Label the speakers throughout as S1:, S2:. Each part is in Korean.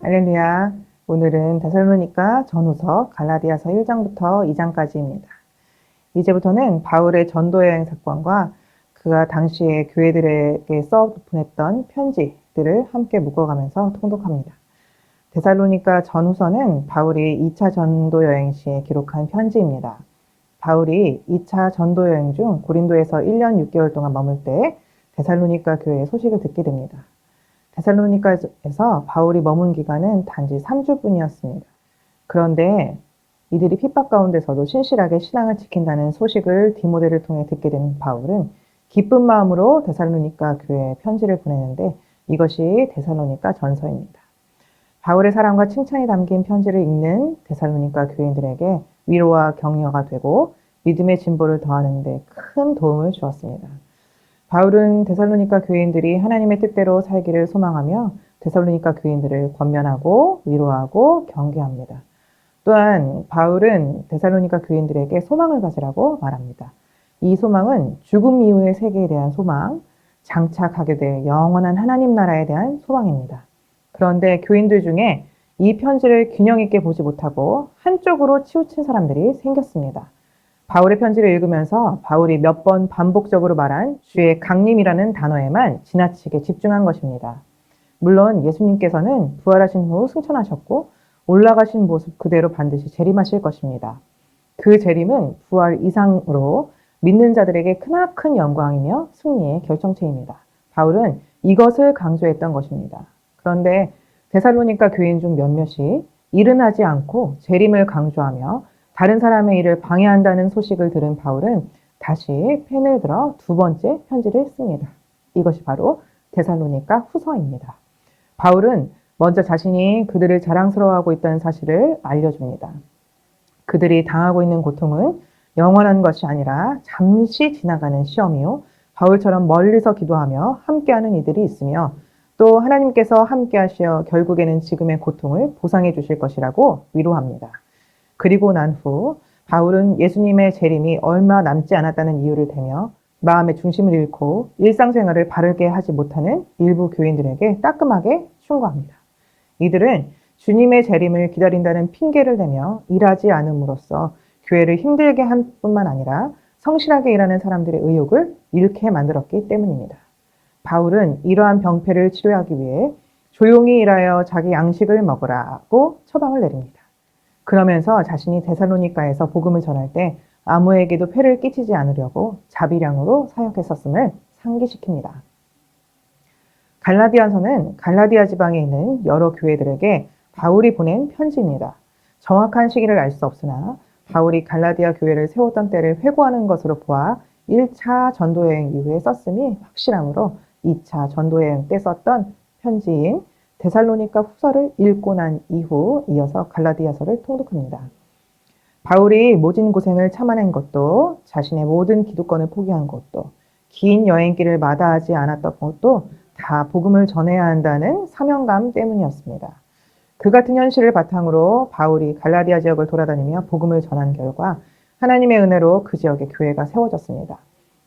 S1: 할렐루야. 오늘은 데살로니가 전후서 갈라디아서 1장부터 2장까지입니다. 이제부터는 바울의 전도 여행 사건과 그가 당시에 교회들에게 써 보냈던 편지들을 함께 묶어가면서 통독합니다. 데살로니가 전후서는 바울이 2차 전도 여행 시에 기록한 편지입니다. 바울이 2차 전도 여행 중 고린도에서 1년 6개월 동안 머물 때 데살로니가 교회의 소식을 듣게 됩니다. 데살로니가에서 바울이 머문 기간은 단지 3주뿐이었습니다. 그런데 이들이 핍박 가운데서도 신실하게 신앙을 지킨다는 소식을 디모데를 통해 듣게 된 바울은 기쁜 마음으로 데살로니가 교회에 편지를 보내는데 이것이 데살로니가 전서입니다. 바울의 사랑과 칭찬이 담긴 편지를 읽는 데살로니가 교인들에게 위로와 격려가 되고 믿음의 진보를 더하는 데 큰 도움을 주었습니다. 바울은 데살로니가 교인들이 하나님의 뜻대로 살기를 소망하며 데살로니가 교인들을 권면하고 위로하고 경계합니다. 또한 바울은 데살로니가 교인들에게 소망을 가지라고 말합니다. 이 소망은 죽음 이후의 세계에 대한 소망, 장착하게 될 영원한 하나님 나라에 대한 소망입니다. 그런데 교인들 중에 이 편지를 균형 있게 보지 못하고 한쪽으로 치우친 사람들이 생겼습니다. 바울의 편지를 읽으면서 바울이 몇 번 반복적으로 말한 주의 강림이라는 단어에만 지나치게 집중한 것입니다. 물론 예수님께서는 부활하신 후 승천하셨고 올라가신 모습 그대로 반드시 재림하실 것입니다. 그 재림은 부활 이상으로 믿는 자들에게 크나큰 영광이며 승리의 결정체입니다. 바울은 이것을 강조했던 것입니다. 그런데 데살로니가 교인 중 몇몇이 일은 하지 않고 재림을 강조하며 다른 사람의 일을 방해한다는 소식을 들은 바울은 다시 펜을 들어 두 번째 편지를 씁니다. 이것이 바로 데살로니가 후서입니다. 바울은 먼저 자신이 그들을 자랑스러워하고 있다는 사실을 알려줍니다. 그들이 당하고 있는 고통은 영원한 것이 아니라 잠시 지나가는 시험이요. 바울처럼 멀리서 기도하며 함께하는 이들이 있으며 또 하나님께서 함께하시어 결국에는 지금의 고통을 보상해 주실 것이라고 위로합니다. 그리고 난 후 바울은 예수님의 재림이 얼마 남지 않았다는 이유를 대며 마음의 중심을 잃고 일상생활을 바르게 하지 못하는 일부 교인들에게 따끔하게 충고합니다. 이들은 주님의 재림을 기다린다는 핑계를 대며 일하지 않음으로써 교회를 힘들게 한 뿐만 아니라 성실하게 일하는 사람들의 의욕을 잃게 만들었기 때문입니다. 바울은 이러한 병폐를 치료하기 위해 조용히 일하여 자기 양식을 먹으라고 처방을 내립니다. 그러면서 자신이 데살로니가에서 복음을 전할 때 아무에게도 폐를 끼치지 않으려고 자비량으로 사역했었음을 상기시킵니다. 갈라디아서는 갈라디아 지방에 있는 여러 교회들에게 바울이 보낸 편지입니다. 정확한 시기를 알 수 없으나 바울이 갈라디아 교회를 세웠던 때를 회고하는 것으로 보아 1차 전도여행 이후에 썼음이 확실하므로 2차 전도여행 때 썼던 편지인 데살로니가 후서를 읽고 난 이후 이어서 갈라디아서를 통독합니다. 바울이 모진 고생을 참아낸 것도 자신의 모든 기득권을 포기한 것도 긴 여행길을 마다하지 않았던 것도 다 복음을 전해야 한다는 사명감 때문이었습니다. 그 같은 현실을 바탕으로 바울이 갈라디아 지역을 돌아다니며 복음을 전한 결과 하나님의 은혜로 그 지역에 교회가 세워졌습니다.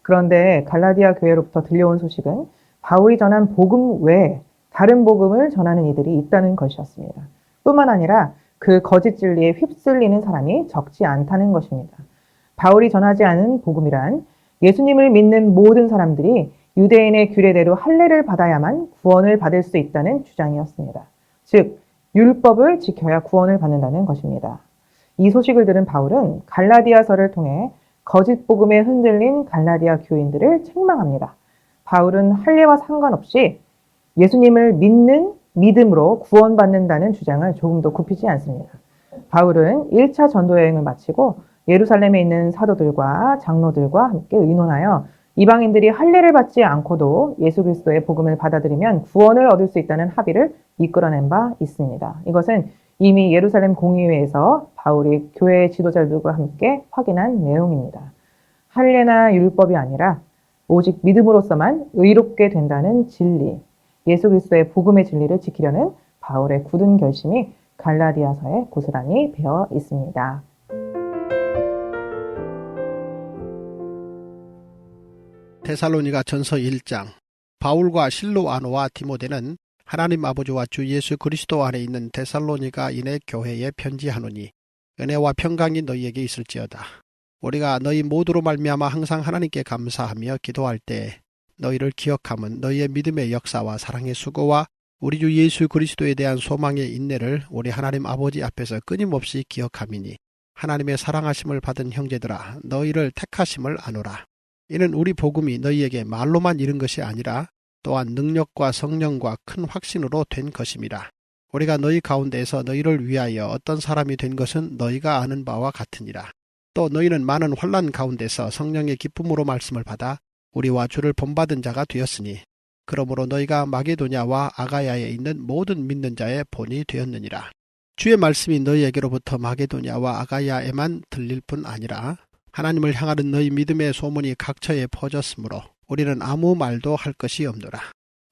S1: 그런데 갈라디아 교회로부터 들려온 소식은 바울이 전한 복음 외에 다른 복음을 전하는 이들이 있다는 것이었습니다. 뿐만 아니라 그 거짓 진리에 휩쓸리는 사람이 적지 않다는 것입니다. 바울이 전하지 않은 복음이란 예수님을 믿는 모든 사람들이 유대인의 규례대로 할례를 받아야만 구원을 받을 수 있다는 주장이었습니다. 즉 율법을 지켜야 구원을 받는다는 것입니다. 이 소식을 들은 바울은 갈라디아서를 통해 거짓 복음에 흔들린 갈라디아 교인들을 책망합니다. 바울은 할례와 상관없이 예수님을 믿는 믿음으로 구원받는다는 주장을 조금도 굽히지 않습니다. 바울은 1차 전도여행을 마치고 예루살렘에 있는 사도들과 장로들과 함께 의논하여 이방인들이 할례를 받지 않고도 예수 그리스도의 복음을 받아들이면 구원을 얻을 수 있다는 합의를 이끌어낸 바 있습니다. 이것은 이미 예루살렘 공의회에서 바울이 교회 지도자들과 함께 확인한 내용입니다. 할례나 율법이 아니라 오직 믿음으로서만 의롭게 된다는 진리, 예수 그리스도의 복음의 진리를 지키려는 바울의 굳은 결심이 갈라디아서에 고스란히 배어 있습니다.
S2: 데살로니가 전서 1장. 바울과 실로아노와 디모데는 하나님 아버지와 주 예수 그리스도 안에 있는 데살로니가인의 교회에 편지하노니 은혜와 평강이 너희에게 있을지어다. 우리가 너희 모두로 말미암아 항상 하나님께 감사하며 기도할 때 너희를 기억함은 너희의 믿음의 역사와 사랑의 수고와 우리 주 예수 그리스도에 대한 소망의 인내를 우리 하나님 아버지 앞에서 끊임없이 기억함이니 하나님의 사랑하심을 받은 형제들아 너희를 택하심을 아노라. 이는 우리 복음이 너희에게 말로만 이른 것이 아니라 또한 능력과 성령과 큰 확신으로 된 것임이라. 우리가 너희 가운데에서 너희를 위하여 어떤 사람이 된 것은 너희가 아는 바와 같으니라. 또 너희는 많은 환난 가운데서 성령의 기쁨으로 말씀을 받아 우리와 주를 본받은 자가 되었으니 그러므로 너희가 마게도냐와 아가야에 있는 모든 믿는 자의 본이 되었느니라. 주의 말씀이 너희에게로부터 마게도냐와 아가야에만 들릴 뿐 아니라 하나님을 향하는 너희 믿음의 소문이 각처에 퍼졌으므로 우리는 아무 말도 할 것이 없노라.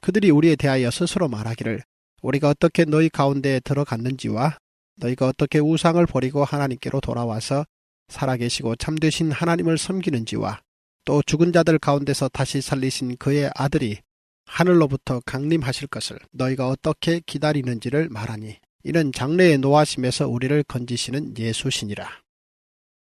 S2: 그들이 우리에 대하여 스스로 말하기를 우리가 어떻게 너희 가운데에 들어갔는지와 너희가 어떻게 우상을 버리고 하나님께로 돌아와서 살아계시고 참되신 하나님을 섬기는지와 또 죽은 자들 가운데서 다시 살리신 그의 아들이 하늘로부터 강림하실 것을 너희가 어떻게 기다리는지를 말하니 이는 장래의 노하심에서 우리를 건지시는 예수시니라.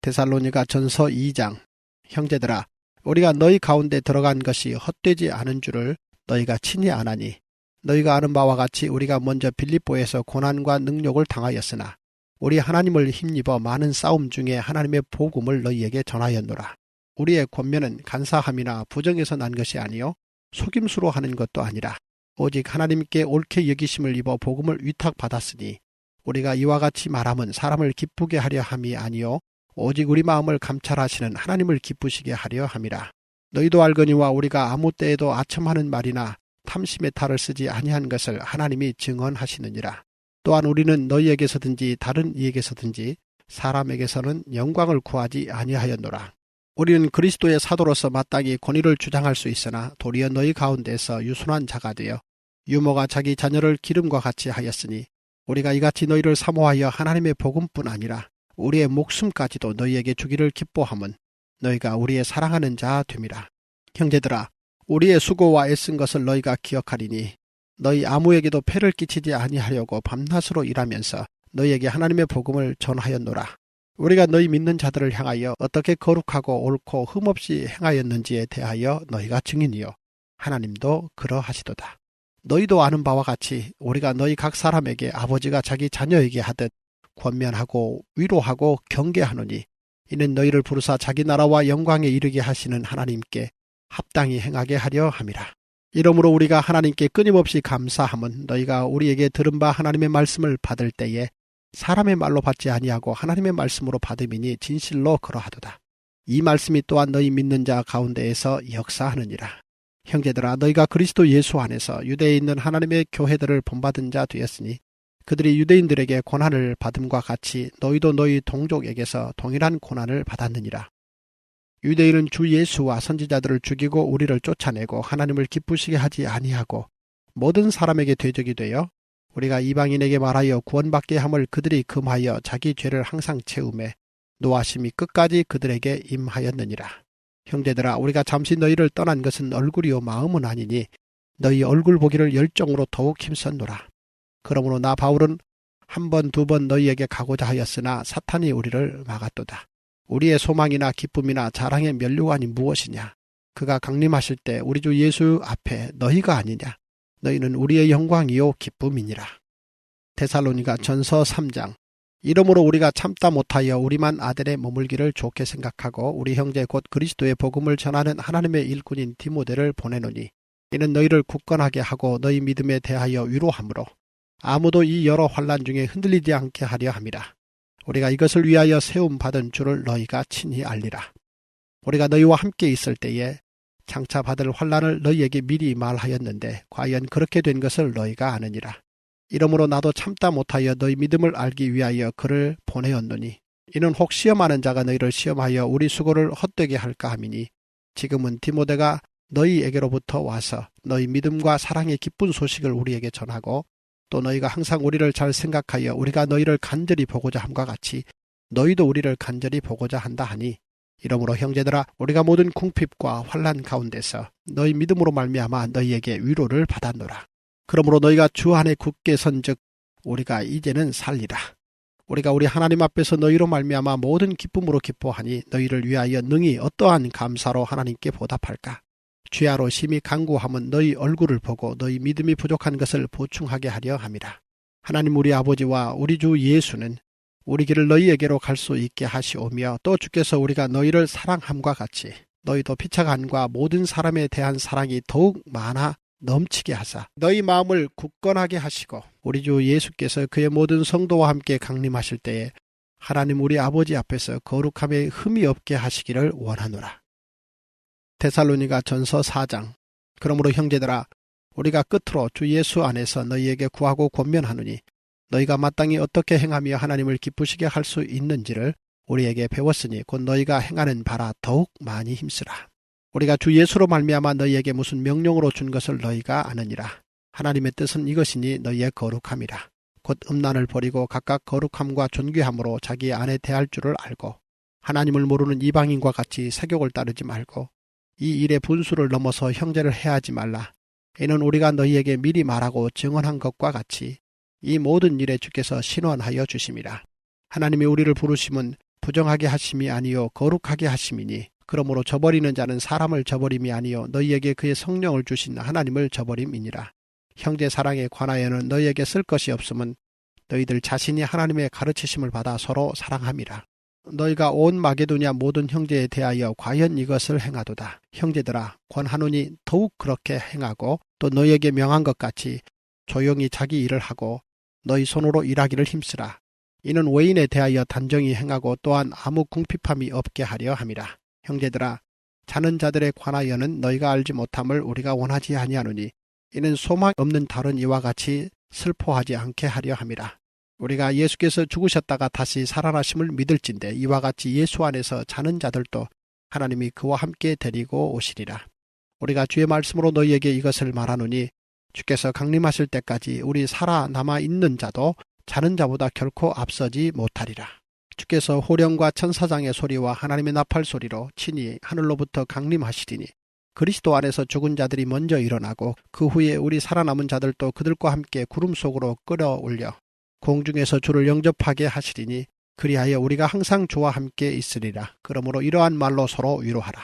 S2: 데살로니가 전서 2장. 형제들아 우리가 너희 가운데 들어간 것이 헛되지 않은 줄을 너희가 친히 아나니 너희가 아는 바와 같이 우리가 먼저 빌립보에서 고난과 능욕을 당하였으나 우리 하나님을 힘입어 많은 싸움 중에 하나님의 복음을 너희에게 전하였노라. 우리의 권면은 간사함이나 부정에서 난 것이 아니요 속임수로 하는 것도 아니라 오직 하나님께 옳게 여기심을 입어 복음을 위탁받았으니 우리가 이와 같이 말함은 사람을 기쁘게 하려 함이 아니요 오직 우리 마음을 감찰하시는 하나님을 기쁘시게 하려 함이라. 너희도 알거니와 우리가 아무 때에도 아첨하는 말이나 탐심의 탈을 쓰지 아니한 것을 하나님이 증언하시느니라. 또한 우리는 너희에게서든지 다른 이에게서든지 사람에게서는 영광을 구하지 아니하였노라. 우리는 그리스도의 사도로서 마땅히 권위를 주장할 수 있으나 도리어 너희 가운데서 유순한 자가 되어 유모가 자기 자녀를 기름과 같이 하였으니 우리가 이같이 너희를 사모하여 하나님의 복음뿐 아니라 우리의 목숨까지도 너희에게 주기를 기뻐함은 너희가 우리의 사랑하는 자 됨이라. 형제들아 우리의 수고와 애쓴 것을 너희가 기억하리니 너희 아무에게도 폐를 끼치지 아니하려고 밤낮으로 일하면서 너희에게 하나님의 복음을 전하였노라. 우리가 너희 믿는 자들을 향하여 어떻게 거룩하고 옳고 흠없이 행하였는지에 대하여 너희가 증인이요 하나님도 그러하시도다. 너희도 아는 바와 같이 우리가 너희 각 사람에게 아버지가 자기 자녀에게 하듯 권면하고 위로하고 경계하노니 이는 너희를 부르사 자기 나라와 영광에 이르게 하시는 하나님께 합당히 행하게 하려 함이라. 이러므로 우리가 하나님께 끊임없이 감사함은 너희가 우리에게 들은 바 하나님의 말씀을 받을 때에 사람의 말로 받지 아니하고 하나님의 말씀으로 받음이니 진실로 그러하도다. 이 말씀이 또한 너희 믿는 자 가운데에서 역사하느니라. 형제들아 너희가 그리스도 예수 안에서 유대에 있는 하나님의 교회들을 본받은 자 되었으니 그들이 유대인들에게 고난을 받음과 같이 너희도 너희 동족에게서 동일한 고난을 받았느니라. 유대인은 주 예수와 선지자들을 죽이고 우리를 쫓아내고 하나님을 기쁘시게 하지 아니하고 모든 사람에게 대적이 되어 우리가 이방인에게 말하여 구원받게 함을 그들이 금하여 자기 죄를 항상 채우매 노하심이 끝까지 그들에게 임하였느니라. 형제들아 우리가 잠시 너희를 떠난 것은 얼굴이요 마음은 아니니 너희 얼굴 보기를 열정으로 더욱 힘썼노라. 그러므로 나 바울은 한 번 두 번 너희에게 가고자 하였으나 사탄이 우리를 막았도다. 우리의 소망이나 기쁨이나 자랑의 면류관이 무엇이냐? 그가 강림하실 때 우리 주 예수 앞에 너희가 아니냐? 너희는 우리의 영광이요 기쁨이니라. 데살로니가 전서 3장. 이러므로 우리가 참다 못하여 우리만 아덴에 머물기를 좋게 생각하고 우리 형제 곧 그리스도의 복음을 전하는 하나님의 일꾼인 디모데를 보내노니 이는 너희를 굳건하게 하고 너희 믿음에 대하여 위로하므로 아무도 이 여러 환난 중에 흔들리지 않게 하려 함이라. 우리가 이것을 위하여 세움 받은 줄을 너희가 친히 알리라. 우리가 너희와 함께 있을 때에 장차 받을 환난을 너희에게 미리 말하였는데 과연 그렇게 된 것을 너희가 아느니라. 이러므로 나도 참다 못하여 너희 믿음을 알기 위하여 그를 보내었노니 이는 혹 시험하는 자가 너희를 시험하여 우리 수고를 헛되게 할까 함이니 지금은 디모데가 너희에게로부터 와서 너희 믿음과 사랑의 기쁜 소식을 우리에게 전하고 또 너희가 항상 우리를 잘 생각하여 우리가 너희를 간절히 보고자 함과 같이 너희도 우리를 간절히 보고자 한다 하니 이러므로 형제들아 우리가 모든 궁핍과 환난 가운데서 너희 믿음으로 말미암아 너희에게 위로를 받았노라. 그러므로 너희가 주 안에 굳게 선즉 우리가 이제는 살리라. 우리가 우리 하나님 앞에서 너희로 말미암아 모든 기쁨으로 기뻐하니 너희를 위하여 능히 어떠한 감사로 하나님께 보답할까? 주야로 심히 간구함은 너희 얼굴을 보고 너희 믿음이 부족한 것을 보충하게 하려 함이라. 하나님 우리 아버지와 우리 주 예수는 우리 길을 너희에게로 갈 수 있게 하시오며 또 주께서 우리가 너희를 사랑함과 같이 너희도 피차간과 모든 사람에 대한 사랑이 더욱 많아 넘치게 하사 너희 마음을 굳건하게 하시고 우리 주 예수께서 그의 모든 성도와 함께 강림하실 때에 하나님 우리 아버지 앞에서 거룩함에 흠이 없게 하시기를 원하노라. 데살로니가 전서 4장. 그러므로 형제들아 우리가 끝으로 주 예수 안에서 너희에게 구하고 권면하노니 너희가 마땅히 어떻게 행하며 하나님을 기쁘시게 할 수 있는지를 우리에게 배웠으니 곧 너희가 행하는 바라 더욱 많이 힘쓰라. 우리가 주 예수로 말미암아 너희에게 무슨 명령으로 준 것을 너희가 아느니라. 하나님의 뜻은 이것이니 너희의 거룩함이라. 곧 음란을 버리고 각각 거룩함과 존귀함으로 자기 안에 대할 줄을 알고 하나님을 모르는 이방인과 같이 세욕을 따르지 말고 이 일의 분수를 넘어서 형제를 해하지 말라. 이는 우리가 너희에게 미리 말하고 증언한 것과 같이 이 모든 일에 주께서 신원하여 주심이라. 하나님이 우리를 부르심은 부정하게 하심이 아니요 거룩하게 하심이니 그러므로 저버리는 자는 사람을 저버림이 아니요 너희에게 그의 성령을 주신 하나님을 저버림이니라. 형제 사랑에 관하여는 너희에게 쓸 것이 없음은 너희들 자신이 하나님의 가르치심을 받아 서로 사랑함이라. 너희가 온 마게도냐 모든 형제에 대하여 과연 이것을 행하도다. 형제들아 권하노니 더욱 그렇게 행하고 또 너희에게 명한 것 같이 조용히 자기 일을 하고 너희 손으로 일하기를 힘쓰라. 이는 외인에 대하여 단정히 행하고 또한 아무 궁핍함이 없게 하려 함이라. 형제들아 자는 자들에 관하여는 너희가 알지 못함을 우리가 원하지 아니하노니 이는 소망 없는 다른 이와 같이 슬퍼하지 않게 하려 함이라. 우리가 예수께서 죽으셨다가 다시 살아나심을 믿을진대 이와 같이 예수 안에서 자는 자들도 하나님이 그와 함께 데리고 오시리라. 우리가 주의 말씀으로 너희에게 이것을 말하노니 주께서 강림하실 때까지 우리 살아남아 있는 자도 자는 자보다 결코 앞서지 못하리라. 주께서 호령과 천사장의 소리와 하나님의 나팔 소리로 친히 하늘로부터 강림하시리니 그리스도 안에서 죽은 자들이 먼저 일어나고 그 후에 우리 살아남은 자들도 그들과 함께 구름 속으로 끌어올려 공중에서 주를 영접하게 하시리니 그리하여 우리가 항상 주와 함께 있으리라. 그러므로 이러한 말로 서로 위로하라.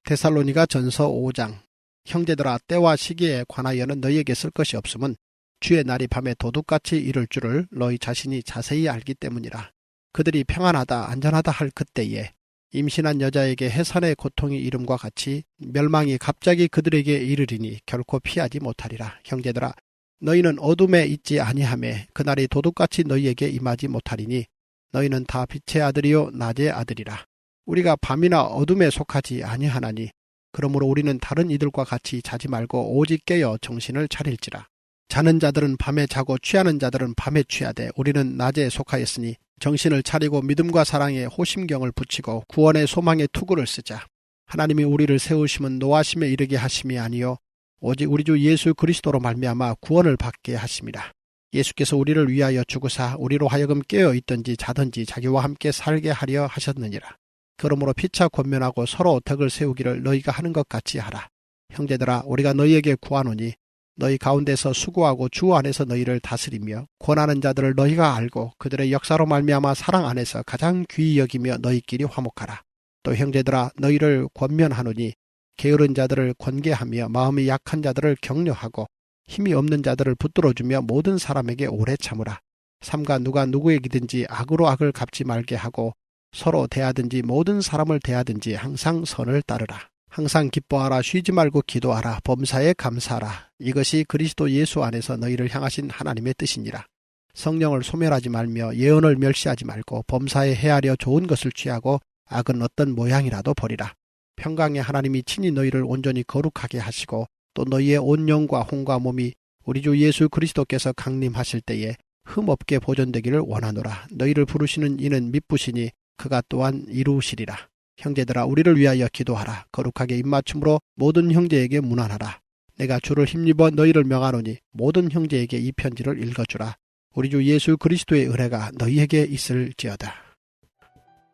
S2: 데살로니가 전서 5장. 형제들아 때와 시기에 관하여는 너희에게 쓸 것이 없음은 주의 날이 밤에 도둑같이 이를 줄을 너희 자신이 자세히 알기 때문이라. 그들이 평안하다 안전하다 할 그때에 임신한 여자에게 해산의 고통이 이름과 같이 멸망이 갑자기 그들에게 이르리니 결코 피하지 못하리라. 형제들아 너희는 어둠에 있지 아니하매 그날이 도둑같이 너희에게 임하지 못하리니 너희는 다 빛의 아들이요 낮의 아들이라. 우리가 밤이나 어둠에 속하지 아니하나니 그러므로 우리는 다른 이들과 같이 자지 말고 오직 깨어 정신을 차릴지라. 자는 자들은 밤에 자고 취하는 자들은 밤에 취하되 우리는 낮에 속하였으니 정신을 차리고 믿음과 사랑에 호심경을 붙이고 구원의 소망의 투구를 쓰자. 하나님이 우리를 세우심은 노하심에 이르게 하심이 아니요 오직 우리 주 예수 그리스도로 말미암아 구원을 받게 하심이라. 예수께서 우리를 위하여 죽으사 우리로 하여금 깨어 있든지 자든지 자기와 함께 살게 하려 하셨느니라. 그러므로 피차 권면하고 서로 덕을 세우기를 너희가 하는 것 같이 하라. 형제들아 우리가 너희에게 구하노니 너희 가운데서 수고하고 주 안에서 너희를 다스리며 권하는 자들을 너희가 알고 그들의 역사로 말미암아 사랑 안에서 가장 귀히 여기며 너희끼리 화목하라. 또 형제들아 너희를 권면하노니 게으른 자들을 권계하며 마음이 약한 자들을 격려하고 힘이 없는 자들을 붙들어주며 모든 사람에게 오래 참으라. 삼가 누가 누구에게든지 악으로 악을 갚지 말게 하고 서로 대하든지 모든 사람을 대하든지 항상 선을 따르라. 항상 기뻐하라. 쉬지 말고 기도하라. 범사에 감사하라. 이것이 그리스도 예수 안에서 너희를 향하신 하나님의 뜻이니라. 성령을 소멸하지 말며 예언을 멸시하지 말고 범사에 헤아려 좋은 것을 취하고 악은 어떤 모양이라도 버리라. 평강의 하나님이 친히 너희를 온전히 거룩하게 하시고 또 너희의 온 영과 혼과 몸이 우리 주 예수 그리스도께서 강림하실 때에 흠없게 보존되기를 원하노라. 너희를 부르시는 이는 미쁘시니 그가 또한 이루시리라. 형제들아 우리를 위하여 기도하라. 거룩하게 입맞춤으로 모든 형제에게 문안하라. 내가 주를 힘입어 너희를 명하노니 모든 형제에게 이 편지를 읽어주라. 우리 주 예수 그리스도의 은혜가 너희에게 있을지어다.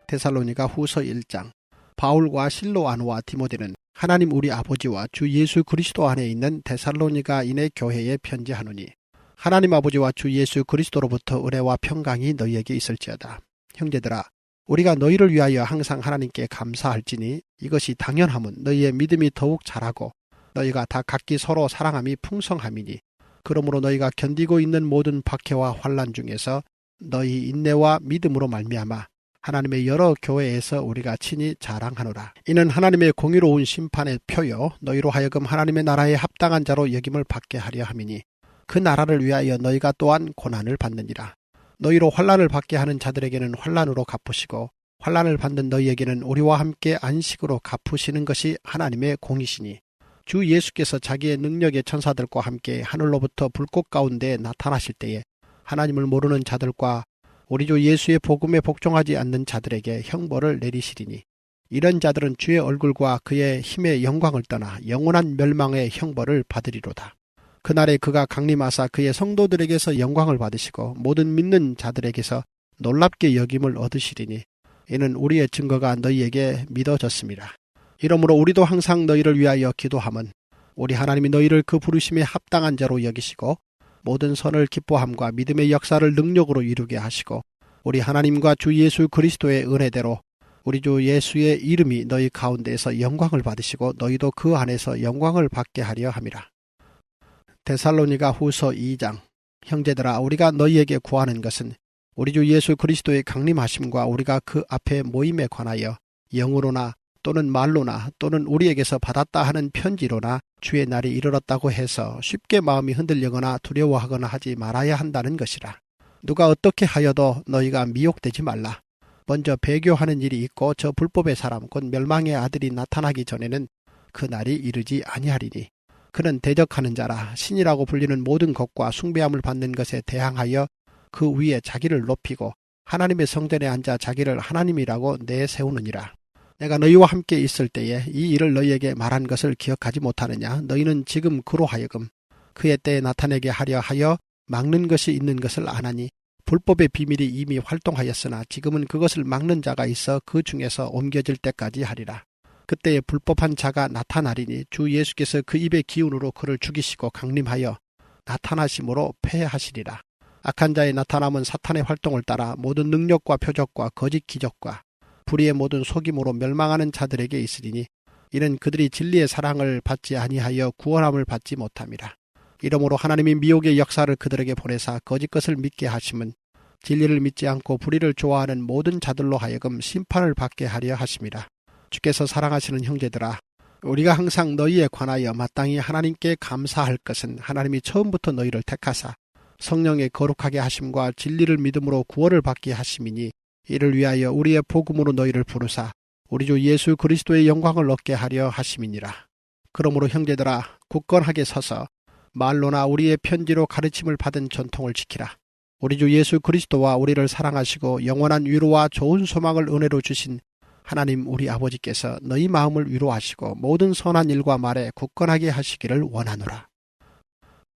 S2: 데살로니가 후서 1장. 바울과 실로아노와 디모데는 하나님 우리 아버지와 주 예수 그리스도 안에 있는 데살로니가인의 교회에 편지하노니 하나님 아버지와 주 예수 그리스도로부터 은혜와 평강이 너희에게 있을지어다. 형제들아, 우리가 너희를 위하여 항상 하나님께 감사할지니 이것이 당연함은 너희의 믿음이 더욱 자라고 너희가 다 각기 서로 사랑함이 풍성함이니 그러므로 너희가 견디고 있는 모든 박해와 환난 중에서 너희 인내와 믿음으로 말미암아 하나님의 여러 교회에서 우리가 친히 자랑하노라. 이는 하나님의 공의로운 심판의 표요 너희로 하여금 하나님의 나라에 합당한 자로 여김을 받게 하려 함이니 그 나라를 위하여 너희가 또한 고난을 받느니라. 너희로 환난을 받게 하는 자들에게는 환난으로 갚으시고 환난을 받는 너희에게는 우리와 함께 안식으로 갚으시는 것이 하나님의 공이시니 주 예수께서 자기의 능력의 천사들과 함께 하늘로부터 불꽃 가운데 나타나실 때에 하나님을 모르는 자들과 우리 주 예수의 복음에 복종하지 않는 자들에게 형벌을 내리시리니 이런 자들은 주의 얼굴과 그의 힘의 영광을 떠나 영원한 멸망의 형벌을 받으리로다. 그날에 그가 강림하사 그의 성도들에게서 영광을 받으시고 모든 믿는 자들에게서 놀랍게 여김을 얻으시리니 이는 우리의 증거가 너희에게 믿어졌습니다. 이러므로 우리도 항상 너희를 위하여 기도함은 우리 하나님이 너희를 그 부르심에 합당한 자로 여기시고 모든 선을 기뻐함과 믿음의 역사를 능력으로 이루게 하시고 우리 하나님과 주 예수 그리스도의 은혜대로 우리 주 예수의 이름이 너희 가운데에서 영광을 받으시고 너희도 그 안에서 영광을 받게 하려 함이라. 데살로니가 후서 2장. 형제들아, 우리가 너희에게 구하는 것은 우리 주 예수 그리스도의 강림하심과 우리가 그 앞에 모임에 관하여 영으로나 또는 말로나 또는 우리에게서 받았다 하는 편지로나 주의 날이 이르렀다고 해서 쉽게 마음이 흔들리거나 두려워하거나 하지 말아야 한다는 것이라. 누가 어떻게 하여도 너희가 미혹되지 말라. 먼저 배교하는 일이 있고 저 불법의 사람 곧 멸망의 아들이 나타나기 전에는 그 날이 이르지 아니하리니 그는 대적하는 자라. 신이라고 불리는 모든 것과 숭배함을 받는 것에 대항하여 그 위에 자기를 높이고 하나님의 성전에 앉아 자기를 하나님이라고 내세우느니라. 내가 너희와 함께 있을 때에 이 일을 너희에게 말한 것을 기억하지 못하느냐. 너희는 지금 그로 하여금 그의 때에 나타내게 하려 하여 막는 것이 있는 것을 아나니 불법의 비밀이 이미 활동하였으나 지금은 그것을 막는 자가 있어 그 중에서 옮겨질 때까지 하리라. 그때에 불법한 자가 나타나리니 주 예수께서 그 입의 기운으로 그를 죽이시고 강림하여 나타나심으로 패하시리라. 악한 자의 나타남은 사탄의 활동을 따라 모든 능력과 표적과 거짓 기적과 불의의 모든 속임으로 멸망하는 자들에게 있으리니 이는 그들이 진리의 사랑을 받지 아니하여 구원함을 받지 못함이라. 이러므로 하나님이 미혹의 역사를 그들에게 보내사 거짓 것을 믿게 하심은 진리를 믿지 않고 불의를 좋아하는 모든 자들로 하여금 심판을 받게 하려 하심이라. 주께서 사랑하시는 형제들아, 우리가 항상 너희에 관하여 마땅히 하나님께 감사할 것은 하나님이 처음부터 너희를 택하사 성령의 거룩하게 하심과 진리를 믿음으로 구원을 받게 하심이니 이를 위하여 우리의 복음으로 너희를 부르사 우리 주 예수 그리스도의 영광을 얻게 하려 하심이니라. 그러므로 형제들아, 굳건하게 서서 말로나 우리의 편지로 가르침을 받은 전통을 지키라. 우리 주 예수 그리스도와 우리를 사랑하시고 영원한 위로와 좋은 소망을 은혜로 주신 하나님 우리 아버지께서 너희 마음을 위로하시고 모든 선한 일과 말에 굳건하게 하시기를 원하노라.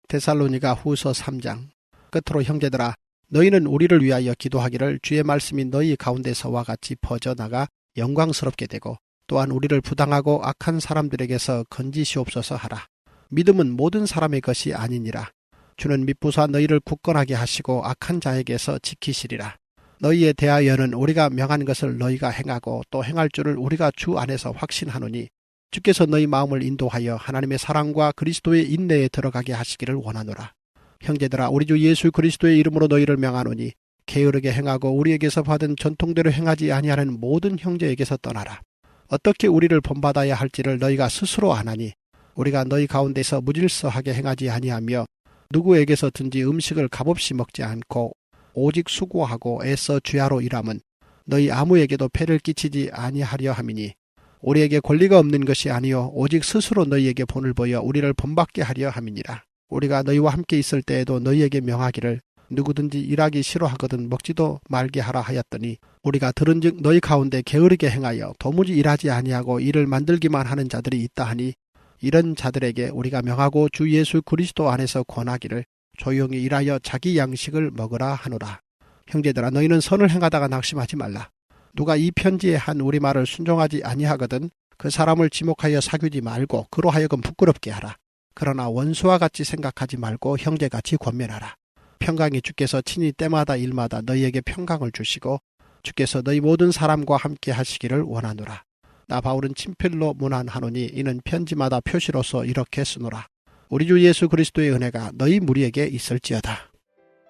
S2: 데살로니가 후서 3장. 끝으로 형제들아, 너희는 우리를 위하여 기도하기를 주의 말씀이 너희 가운데서와 같이 퍼져나가 영광스럽게 되고 또한 우리를 부당하고 악한 사람들에게서 건지시옵소서 하라. 믿음은 모든 사람의 것이 아니니라. 주는 미쁘사 너희를 굳건하게 하시고 악한 자에게서 지키시리라. 너희에 대하여는 우리가 명한 것을 너희가 행하고 또 행할 줄을 우리가 주 안에서 확신하노니 주께서 너희 마음을 인도하여 하나님의 사랑과 그리스도의 인내에 들어가게 하시기를 원하노라. 형제들아, 우리 주 예수 그리스도의 이름으로 너희를 명하노니 게으르게 행하고 우리에게서 받은 전통대로 행하지 아니하는 모든 형제에게서 떠나라. 어떻게 우리를 본받아야 할지를 너희가 스스로 아나니 우리가 너희 가운데서 무질서하게 행하지 아니하며 누구에게서든지 음식을 값없이 먹지 않고 오직 수고하고 애써 주야로 일함은 너희 아무에게도 폐를 끼치지 아니하려 함이니 우리에게 권리가 없는 것이 아니요 오직 스스로 너희에게 본을 보여 우리를 본받게 하려 함이니라. 우리가 너희와 함께 있을 때에도 너희에게 명하기를 누구든지 일하기 싫어하거든 먹지도 말게 하라 하였더니 우리가 들은즉 너희 가운데 게으르게 행하여 도무지 일하지 아니하고 일을 만들기만 하는 자들이 있다 하니 이런 자들에게 우리가 명하고 주 예수 그리스도 안에서 권하기를 조용히 일하여 자기 양식을 먹으라 하노라. 형제들아, 너희는 선을 행하다가 낙심하지 말라. 누가 이 편지에 한 우리 말을 순종하지 아니하거든 그 사람을 지목하여 사귀지 말고 그로 하여금 부끄럽게 하라. 그러나 원수와 같이 생각하지 말고 형제같이 권면하라. 평강이 주께서 친히 때마다 일마다 너희에게 평강을 주시고 주께서 너희 모든 사람과 함께 하시기를 원하노라. 나 바울은 친필로 문안하노니 이는 편지마다 표시로서 이렇게 쓰노라. 우리 주 예수 그리스도의 은혜가 너희 무리에게 있을지어다.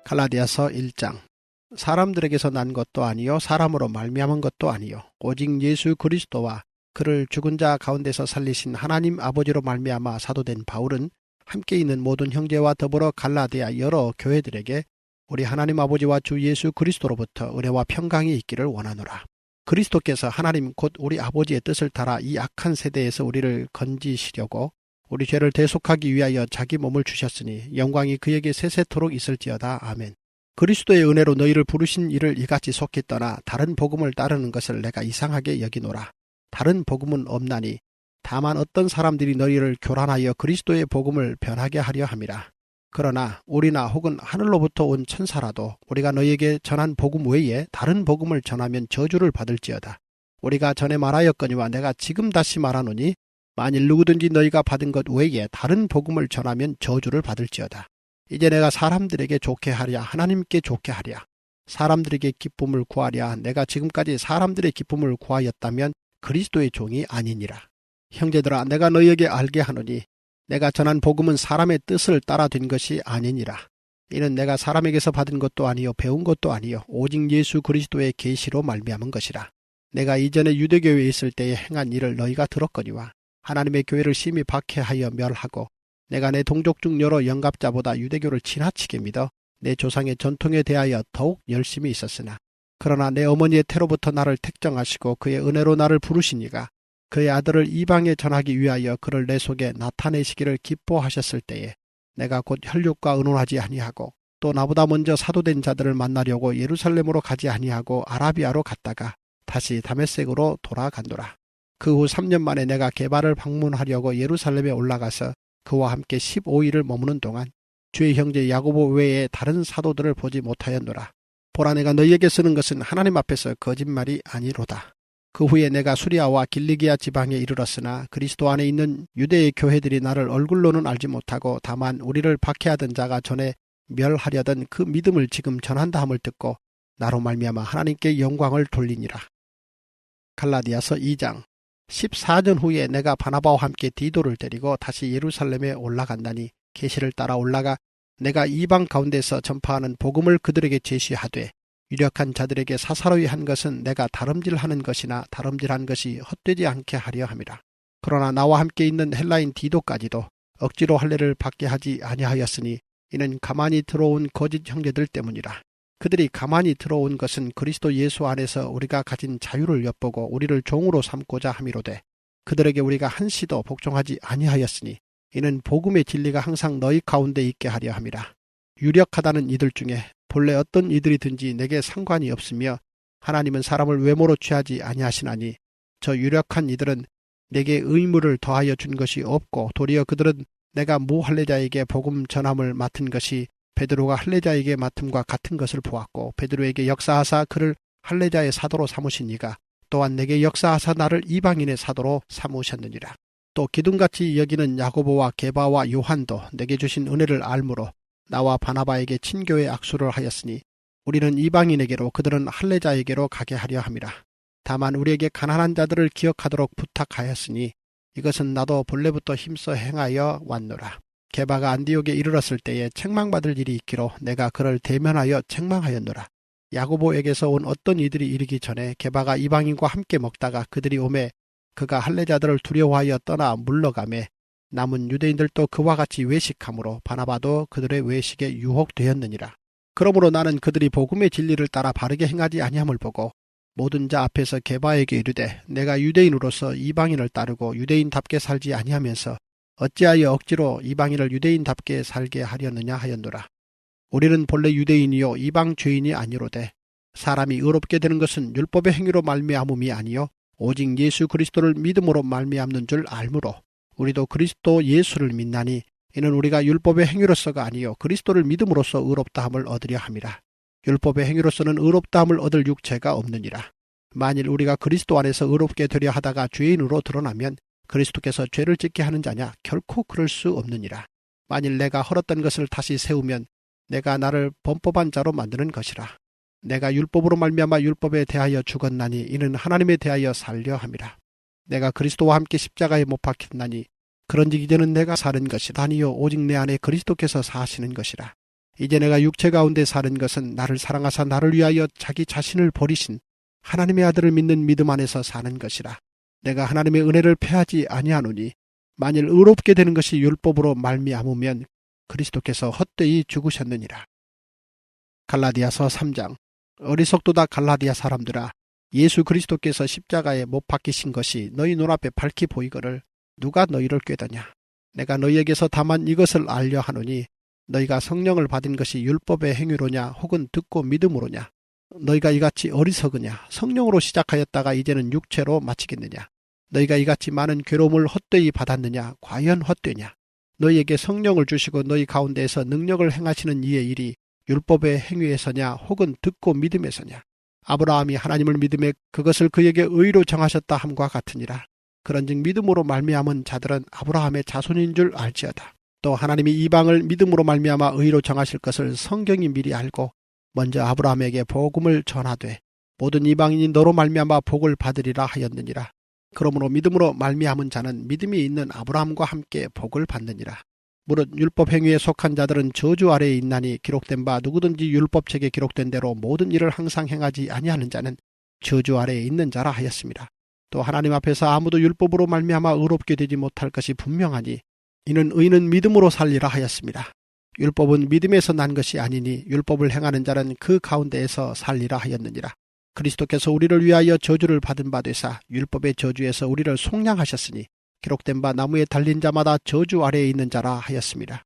S2: 갈라디아서 1장. 사람들에게서 난 것도 아니요 사람으로 말미암은 것도 아니요 오직 예수 그리스도와 그를 죽은 자 가운데서 살리신 하나님 아버지로 말미암아 사도된 바울은 함께 있는 모든 형제와 더불어 갈라디아 여러 교회들에게 우리 하나님 아버지와 주 예수 그리스도로부터 은혜와 평강이 있기를 원하노라. 그리스도께서 하나님 곧 우리 아버지의 뜻을 따라 이 악한 세대에서 우리를 건지시려고 우리 죄를 대속하기 위하여 자기 몸을 주셨으니 영광이 그에게 세세토록 있을지어다. 아멘. 그리스도의 은혜로 너희를 부르신 이를 이같이 속히 떠나 다른 복음을 따르는 것을 내가 이상하게 여기노라. 다른 복음은 없나니 다만 어떤 사람들이 너희를 교란하여 그리스도의 복음을 변하게 하려 함이라. 그러나 우리나 혹은 하늘로부터 온 천사라도 우리가 너희에게 전한 복음 외에 다른 복음을 전하면 저주를 받을지어다. 우리가 전에 말하였거니와 내가 지금 다시 말하노니 만일 누구든지 너희가 받은 것 외에 다른 복음을 전하면 저주를 받을지어다. 이제 내가 사람들에게 좋게 하랴 하나님께 좋게 하랴 사람들에게 기쁨을 구하랴 내가 지금까지 사람들의 기쁨을 구하였다면 그리스도의 종이 아니니라. 형제들아 내가 너희에게 알게 하노니 내가 전한 복음은 사람의 뜻을 따라 된 것이 아니니라. 이는 내가 사람에게서 받은 것도 아니요 배운 것도 아니요 오직 예수 그리스도의 계시로 말미암은 것이라. 내가 이전에 유대교회에 있을 때에 행한 일을 너희가 들었거니와 하나님의 교회를 심히 박해하여 멸하고 내가 내 동족 중 여러 영갑자보다 유대교를 지나치게 믿어 내 조상의 전통에 대하여 더욱 열심히 있었으나 그러나 내 어머니의 태로부터 나를 택정하시고 그의 은혜로 나를 부르시니가 그의 아들을 이방에 전하기 위하여 그를 내 속에 나타내시기를 기뻐하셨을 때에 내가 곧 혈육과 의논하지 아니하고 또 나보다 먼저 사도된 자들을 만나려고 예루살렘으로 가지 아니하고 아라비아로 갔다가 다시 다메섹으로 돌아간노라. 그 후 3년 만에 내가 게바를 방문하려고 예루살렘에 올라가서 그와 함께 15일을 머무는 동안 주의 형제 야고보 외에 다른 사도들을 보지 못하였노라. 보라 내가 너희에게 쓰는 것은 하나님 앞에서 거짓말이 아니로다. 그 후에 내가 수리아와 길리기아 지방에 이르렀으나 그리스도 안에 있는 유대의 교회들이 나를 얼굴로는 알지 못하고 다만 우리를 박해하던 자가 전에 멸하려던 그 믿음을 지금 전한다 함을 듣고 나로 말미암아 하나님께 영광을 돌리니라. 갈라디아서 2장. 14년 후에 내가 바나바와 함께 디도를 데리고 다시 예루살렘에 올라간다니 계시를 따라 올라가 내가 이방 가운데서 전파하는 복음을 그들에게 제시하되 유력한 자들에게 사사로이 한 것은 내가 다름질하는 것이나 다름질한 것이 헛되지 않게 하려 함이라. 그러나 나와 함께 있는 헬라인 디도까지도 억지로 할례를 받게 하지 아니하였으니 이는 가만히 들어온 거짓 형제들 때문이라. 그들이 가만히 들어온 것은 그리스도 예수 안에서 우리가 가진 자유를 엿보고 우리를 종으로 삼고자 함이로되 그들에게 우리가 한시도 복종하지 아니하였으니 이는 복음의 진리가 항상 너희 가운데 있게 하려 함이라. 유력하다는 이들 중에 본래 어떤 이들이든지 내게 상관이 없으며 하나님은 사람을 외모로 취하지 아니하시나니 저 유력한 이들은 내게 의무를 더하여 준 것이 없고 도리어 그들은 내가 무할례자에게 복음 전함을 맡은 것이 베드로가 할례자에게 맡음과 같은 것을 보았고 베드로에게 역사하사 그를 할례자의 사도로 삼으시니가 또한 내게 역사하사 나를 이방인의 사도로 삼으셨느니라. 또 기둥같이 여기는 야고보와 게바와 요한도 내게 주신 은혜를 알므로 나와 바나바에게 친교의 악수를 하였으니 우리는 이방인에게로 그들은 할례자에게로 가게 하려 함이라. 다만 우리에게 가난한 자들을 기억하도록 부탁하였으니 이것은 나도 본래부터 힘써 행하여 왔노라. 게바가 안디옥에 이르렀을 때에 책망받을 일이 있기로 내가 그를 대면하여 책망하였노라. 야고보에게서 온 어떤 이들이 이르기 전에 게바가 이방인과 함께 먹다가 그들이 오매 그가 할례자들을 두려워하여 떠나 물러가매 남은 유대인들도 그와 같이 외식하므로 바나바도 그들의 외식에 유혹되었느니라. 그러므로 나는 그들이 복음의 진리를 따라 바르게 행하지 아니함을 보고 모든 자 앞에서 게바에게 이르되 내가 유대인으로서 이방인을 따르고 유대인답게 살지 아니하면서 어찌하여 억지로 이방인을 유대인답게 살게 하려느냐 하였노라. 우리는 본래 유대인이요 이방 죄인이 아니로되 사람이 의롭게 되는 것은 율법의 행위로 말미암음이 아니요 오직 예수 그리스도를 믿음으로 말미암는 줄 알므로 우리도 그리스도 예수를 믿나니 이는 우리가 율법의 행위로서가 아니요 그리스도를 믿음으로써 의롭다함을 얻으려 함이라. 율법의 행위로서는 의롭다함을 얻을 육체가 없느니라. 만일 우리가 그리스도 안에서 의롭게 되려 하다가 죄인으로 드러나면 그리스도께서 죄를 짓게 하는 자냐? 결코 그럴 수 없느니라. 만일 내가 헐었던 것을 다시 세우면 내가 나를 범법한 자로 만드는 것이라. 내가 율법으로 말미암아 율법에 대하여 죽었나니 이는 하나님에 대하여 살려 함이라. 내가 그리스도와 함께 십자가에 못 박혔나니 그런즉 이제는 내가 사는 것이 아니요 오직 내 안에 그리스도께서 사시는 것이라. 이제 내가 육체 가운데 사는 것은 나를 사랑하사 나를 위하여 자기 자신을 버리신 하나님의 아들을 믿는 믿음 안에서 사는 것이라. 내가 하나님의 은혜를 패하지 아니하노니 만일 의롭게 되는 것이 율법으로 말미암으면 그리스도께서 헛되이 죽으셨느니라. 갈라디아서 3장. 어리석도다 갈라디아 사람들아, 예수 그리스도께서 십자가에 못 박히신 것이 너희 눈앞에 밝히 보이거늘 누가 너희를 꾀더냐. 내가 너희에게서 다만 이것을 알려 하노니 너희가 성령을 받은 것이 율법의 행위로냐 혹은 듣고 믿음으로냐. 너희가 이같이 어리석으냐. 성령으로 시작하였다가 이제는 육체로 마치겠느냐. 너희가 이같이 많은 괴로움을 헛되이 받았느냐. 과연 헛되냐. 너희에게 성령을 주시고 너희 가운데에서 능력을 행하시는 이의 일이 율법의 행위에서냐 혹은 듣고 믿음에서냐. 아브라함이 하나님을 믿음에 그것을 그에게 의로 정하셨다 함과 같으니라. 그런즉 믿음으로 말미암은 자들은 아브라함의 자손인 줄 알지어다. 또 하나님이 이방을 믿음으로 말미암아 의로 정하실 것을 성경이 미리 알고 먼저 아브라함에게 복음을 전하되 모든 이방인이 너로 말미암아 복을 받으리라 하였느니라. 그러므로 믿음으로 말미암은 자는 믿음이 있는 아브라함과 함께 복을 받느니라. 무릇 율법 행위에 속한 자들은 저주 아래에 있나니 기록된 바 누구든지 율법책에 기록된 대로 모든 일을 항상 행하지 아니하는 자는 저주 아래에 있는 자라 하였습니다. 또 하나님 앞에서 아무도 율법으로 말미암아 의롭게 되지 못할 것이 분명하니 이는 의인은 믿음으로 살리라 하였습니다. 율법은 믿음에서 난 것이 아니니 율법을 행하는 자는 그 가운데에서 살리라 하였느니라. 그리스도께서 우리를 위하여 저주를 받은 바 되사 율법의 저주에서 우리를 속량하셨으니 기록된 바 나무에 달린 자마다 저주 아래에 있는 자라 하였습니다.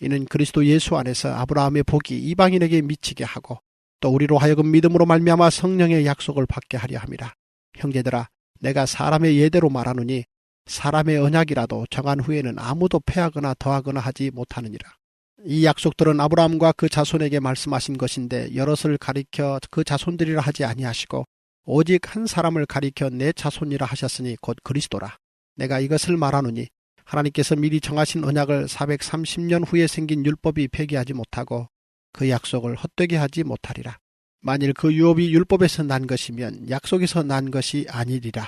S2: 이는 그리스도 예수 안에서 아브라함의 복이 이방인에게 미치게 하고 또 우리로 하여금 믿음으로 말미암아 성령의 약속을 받게 하려 함이라. 형제들아, 내가 사람의 예대로 말하노니 사람의 언약이라도 정한 후에는 아무도 패하거나 더하거나 하지 못하느니라. 이 약속들은 아브라함과 그 자손에게 말씀하신 것인데 여럿을 가리켜 그 자손들이라 하지 아니하시고 오직 한 사람을 가리켜 내 자손이라 하셨으니 곧 그리스도라. 내가 이것을 말하노니 하나님께서 미리 정하신 언약을 430년 후에 생긴 율법이 폐기하지 못하고 그 약속을 헛되게 하지 못하리라. 만일 그 유업이 율법에서 난 것이면 약속에서 난 것이 아니리라.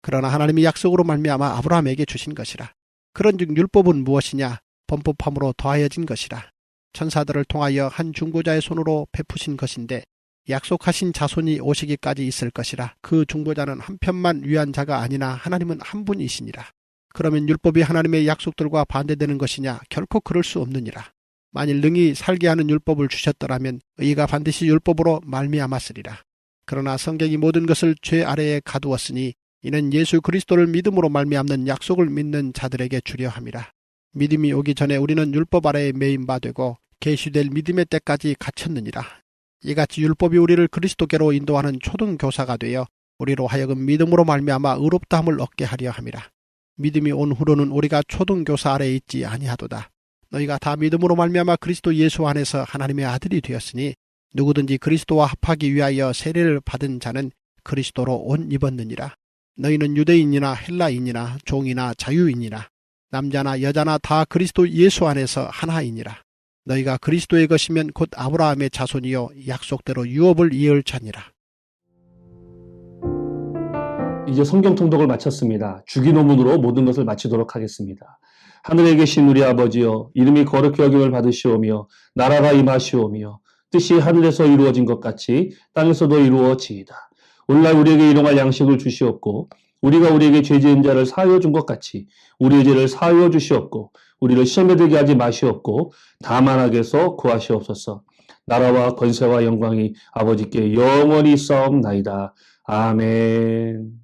S2: 그러나 하나님이 약속으로 말미암아 아브라함에게 주신 것이라. 그런즉 율법은 무엇이냐? 범법함으로 더하여진 것이라. 천사들을 통하여 한 중보자의 손으로 베푸신 것인데 약속하신 자손이 오시기까지 있을 것이라. 그 중보자는 한 편만 위한 자가 아니나 하나님은 한 분이시니라. 그러면 율법이 하나님의 약속들과 반대되는 것이냐? 결코 그럴 수 없느니라. 만일 능히 살게 하는 율법을 주셨더라면 의가 반드시 율법으로 말미암았으리라. 그러나 성경이 모든 것을 죄 아래에 가두었으니 이는 예수 그리스도를 믿음으로 말미암는 약속을 믿는 자들에게 주려 함이라. 믿음이 오기 전에 우리는 율법 아래에 매인 바 되고 계시될 믿음의 때까지 갇혔느니라. 이같이 율법이 우리를 그리스도께로 인도하는 초등교사가 되어 우리로 하여금 믿음으로 말미암아 의롭다함을 얻게 하려 함이라. 믿음이 온 후로는 우리가 초등교사 아래에 있지 아니하도다. 너희가 다 믿음으로 말미암아 그리스도 예수 안에서 하나님의 아들이 되었으니 누구든지 그리스도와 합하기 위하여 세례를 받은 자는 그리스도로 옷 입었느니라. 너희는 유대인이나 헬라인이나 종이나 자유인이나 남자나 여자나 다 그리스도 예수 안에서 하나이니라. 너희가 그리스도의 것이면 곧 아브라함의 자손이요 약속대로 유업을 이을 자니라.
S3: 이제 성경 통독을 마쳤습니다. 주기도문으로 모든 것을 마치도록 하겠습니다. 하늘에 계신 우리 아버지여, 이름이 거룩히 여김을 받으시오며 나라가 임하시오며 뜻이 하늘에서 이루어진 것 같이 땅에서도 이루어지이다. 오늘날 우리에게 일용할 양식을 주시옵고 우리가 우리에게 죄 지은 자를 사하여 준 것 같이 우리의 죄를 사하여 주시옵고 우리를 시험에 들게 하지 마시옵고 다만 악에서 구하시옵소서. 나라와 권세와 영광이 아버지께 영원히 있사옵나이다. 아멘.